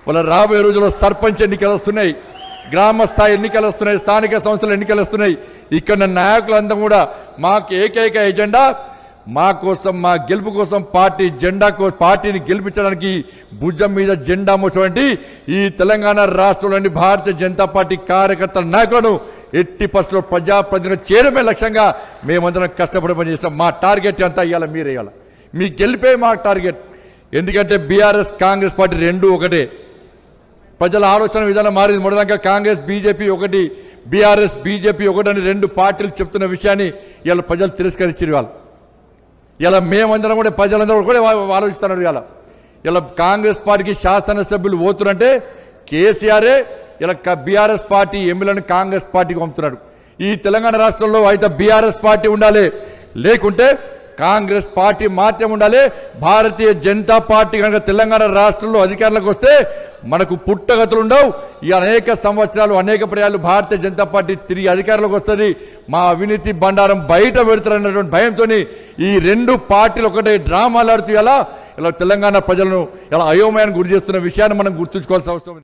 వాళ్ళ రాబోయే రోజుల్లో సర్పంచ్ ఎన్నికలు వస్తున్నాయి, గ్రామ స్థాయి ఎన్నికలు వస్తున్నాయి, స్థానిక సంస్థల ఎన్నికలు వస్తున్నాయి. ఇక్కడ నాయకులంతా కూడా మాకు ఏకైక ఎజెండా మా కోసం, మా గెలుపు కోసం, పార్టీ జెండా పార్టీని గెలిపించడానికి భుజం మీద జెండా మోసేటువంటి ఈ తెలంగాణ రాష్ట్రంలోని భారతీయ జనతా పార్టీ కార్యకర్తల నాయకులను ఎట్టి పరిస్థితుల్లో ప్రజాప్రతినిధులు చేయడమే లక్ష్యంగా మేమందరం కష్టపడి పనిచేస్తాం. మా టార్గెట్ అంతా ఇవ్వాలి, మీరే ఇవ్వాలి. మీ గెలిపే మా టార్గెట్. ఎందుకంటే బీఆర్ఎస్ కాంగ్రెస్ పార్టీ రెండు ఒకటే. ప్రజల ఆలోచన విధానం మారింది. మొదలంగా కాంగ్రెస్ బీజేపీ ఒకటి, బీఆర్ఎస్ బీజేపీ ఒకటని రెండు పార్టీలు చెప్తున్న విషయాన్ని ఇలా ప్రజలు తిరస్కరించారు. వాళ్ళు ఇలా మేమందరం కూడా ప్రజలందరూ కూడా ఆలోచిస్తున్నారు. ఇలా కాంగ్రెస్ పార్టీకి శాసనసభ్యులు పోతున్నంటే కేసీఆరే ఇలా బీఆర్ఎస్ పార్టీ ఎమ్మెల్యేలను కాంగ్రెస్ పార్టీకి పంపుతున్నాడు. ఈ తెలంగాణ రాష్ట్రంలో అయితే బీఆర్ఎస్ పార్టీ ఉండాలి, లేకుంటే కాంగ్రెస్ పార్టీ మాత్రమే ఉండాలి. భారతీయ జనతా పార్టీ కనుక తెలంగాణ రాష్ట్రంలో అధికారంలోకి వస్తే మనకు పుట్టగతులు ఉండవు. ఈ అనేక సంవత్సరాలు అనేక పర్యాలు భారతీయ జనతా పార్టీ తిరిగి అధికారంలోకి వస్తుంది. మా అవినీతి బండారం బయట పెడతారన్నటువంటి భయంతో ఈ రెండు పార్టీలు ఒకటే డ్రామాలు ఆడుతూ ఇలా తెలంగాణ ప్రజలను ఇలా అయోమయాన్ని గురి చేస్తున్న విషయాన్ని మనం గుర్తుంచుకోవాల్సిన అవసరం ఉంది.